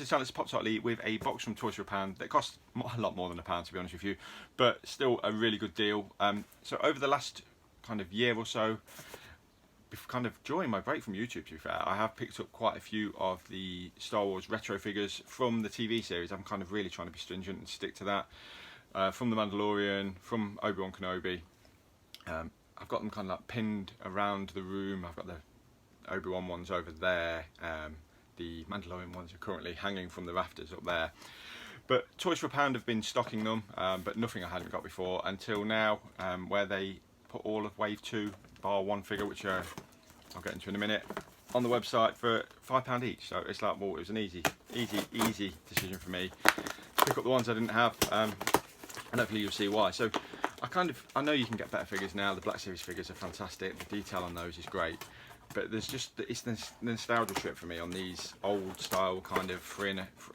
channel. It's Pop Tart Lee with a box from Toys for a Pound that cost a lot more than £1, to be honest with you, but still a really good deal. So over the last kind of year or so, kind of during my break from YouTube, to be fair, I have picked up quite a few of the Star Wars retro figures from the TV series. I'm kind of really trying to be stringent and stick to that. From The Mandalorian, from Obi-Wan Kenobi. I've got them kind of like pinned around the room. I've got the Obi-Wan ones over there. The Mandalorian ones are currently hanging from the rafters up there. But Toys for a Pound have been stocking them, but nothing I hadn't got before until now, where they put all of Wave 2 bar one figure, which I'll get into in a minute, on the website for £5 each. So it's like, well, it was an easy decision for me to pick up the ones I didn't have, and hopefully you'll see why. So I know you can get better figures now. The Black Series figures are fantastic. The detail on those is great. But it's the nostalgia trip for me on these old style kind of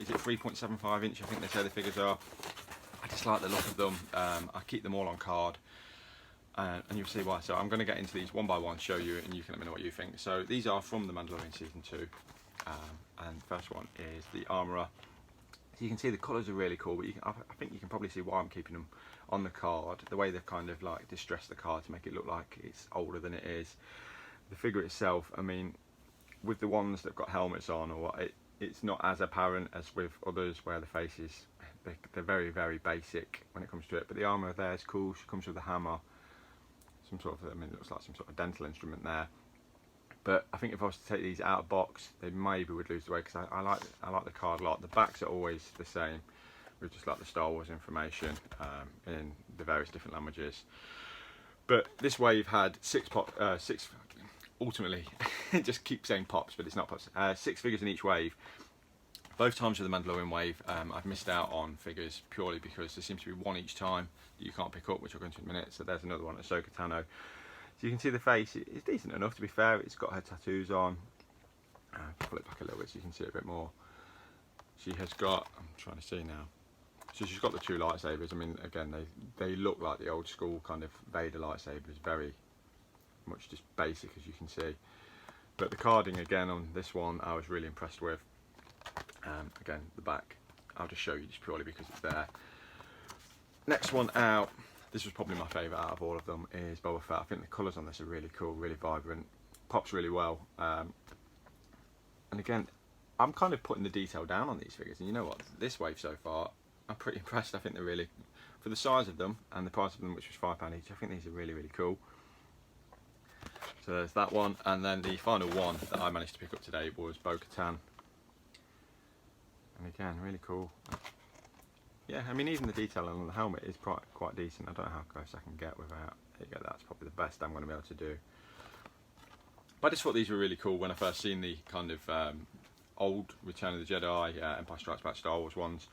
is it 3.75 inch? I think they say the figures are. I just like the look of them. I keep them all on card, and you'll see why. So I'm going to get into these one by one, show you, and you can let me know what you think. So these are from The Mandalorian Season 2, and the first one is the Armourer. So you can see the colours are really cool, but I think you can probably see why I'm keeping them on the card. The way they've kind of like distressed the card to make it look like it's older than it is. The figure itself, I mean, with the ones that have got helmets on, or it's not as apparent as with others where the faces, they're very, very basic when it comes to it. But the armour there is cool. She comes with a hammer, some sort of, I mean, it looks like some sort of dental instrument there. But I think if I was to take these out of box, they maybe would lose the way, because I like the card a lot. The backs are always the same, with just like the Star Wars information in the various different languages. But this wave had six ultimately, just keep saying pops, but it's not pops. 6 figures in each wave. Both times with the Mandalorian wave, I've missed out on figures purely because there seems to be one each time that you can't pick up, which I'll go into in a minute. So there's another one, Ahsoka Tano. So you can see the face, it's decent enough, to be fair. It's got her tattoos on. Pull it back a little bit so you can see it a bit more. She has got, I'm trying to see now. So she's got the 2 lightsabers. I mean, again, they look like the old school kind of Vader lightsabers, very much just basic, as you can see. But the carding again on this one I was really impressed with. Again, the back I'll just show you just purely because it's there. Next one out, this was probably my favourite out of all of them, is Boba Fett. I think the colours on this are really cool, really vibrant, pops really well. And again, I'm kind of putting the detail down on these figures, and you know what, this wave so far I'm pretty impressed. I think they're really, for the size of them and the price of them, which was £5 each, I think these are really, really cool. So there's that one, and then the final one that I managed to pick up today was Bo-Katan. And again, really cool. Yeah, I mean, even the detail on the helmet is quite decent. I don't know how close I can get without, there you go, that's probably the best I'm going to be able to do. But I just thought these were really cool when I first seen the kind of old Return of the Jedi, Empire Strikes Back Star Wars ones.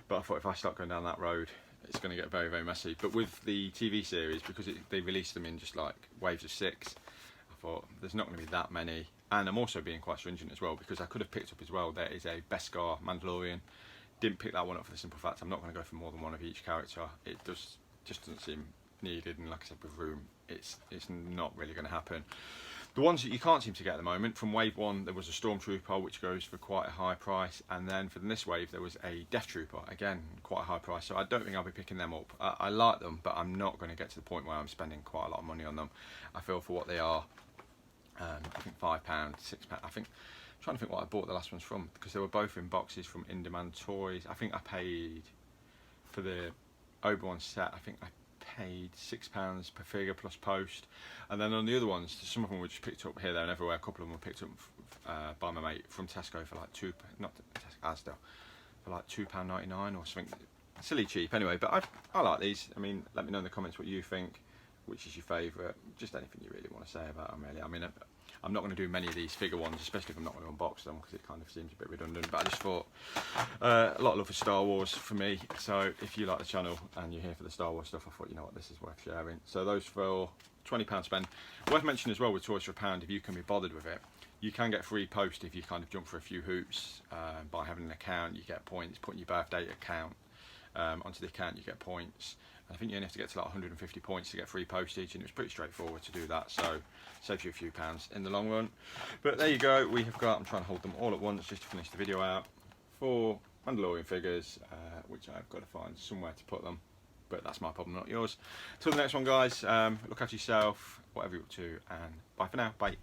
But I thought if I start going down that road, it's going to get very, very messy. But with the TV series, because they released them in just like waves of 6, I thought there's not going to be that many. And I'm also being quite stringent as well, because I could have picked up as well, there is a Beskar Mandalorian. Didn't pick that one up for the simple fact I'm not going to go for more than one of each character. It just doesn't seem needed, and like I said, with room, it's not really going to happen. The ones that you can't seem to get at the moment, from wave 1 there was a Stormtrooper, which goes for quite a high price, and then for this wave there was a Death Trooper, again quite a high price, so I don't think I'll be picking them up. I like them, but I'm not going to get to the point where I'm spending quite a lot of money on them. I feel for what they are, I think £5, £6, I think, I'm trying to think what I bought the last ones from, because they were both in boxes from In Demand Toys. I think I paid for the Obi-Wan set, I think I paid £6 per figure plus post. And then on the other ones, some of them were just picked up here, there and everywhere. A couple of them were picked up by my mate from Tesco for like Asda, for like £2.99 or something silly cheap anyway. But I like these. I mean, let me know in the comments what you think, which is your favourite, just anything you really want to say about them really. I mean, I'm not going to do many of these figure ones, especially if I'm not going to unbox them, because it kind of seems a bit redundant. But I just thought, a lot of love for Star Wars for me. So if you like the channel and you're here for the Star Wars stuff, I thought, you know what, this is worth sharing. So those for £20 spend. Worth mentioning as well with Toys for a Pound, if you can be bothered with it, you can get free post if you kind of jump for a few hoops. By having an account, you get points. Putting your birth date account onto the account, you get points. I think you only have to get to like 150 points to get free postage, and it was pretty straightforward to do that, so saves you a few pounds in the long run. But there you go, we have got, I'm trying to hold them all at once just to finish the video out. 4 Mandalorian figures, which I've got to find somewhere to put them. But that's my problem, not yours. Till the next one, guys. Look after yourself, whatever you're up to, and bye for now. Bye.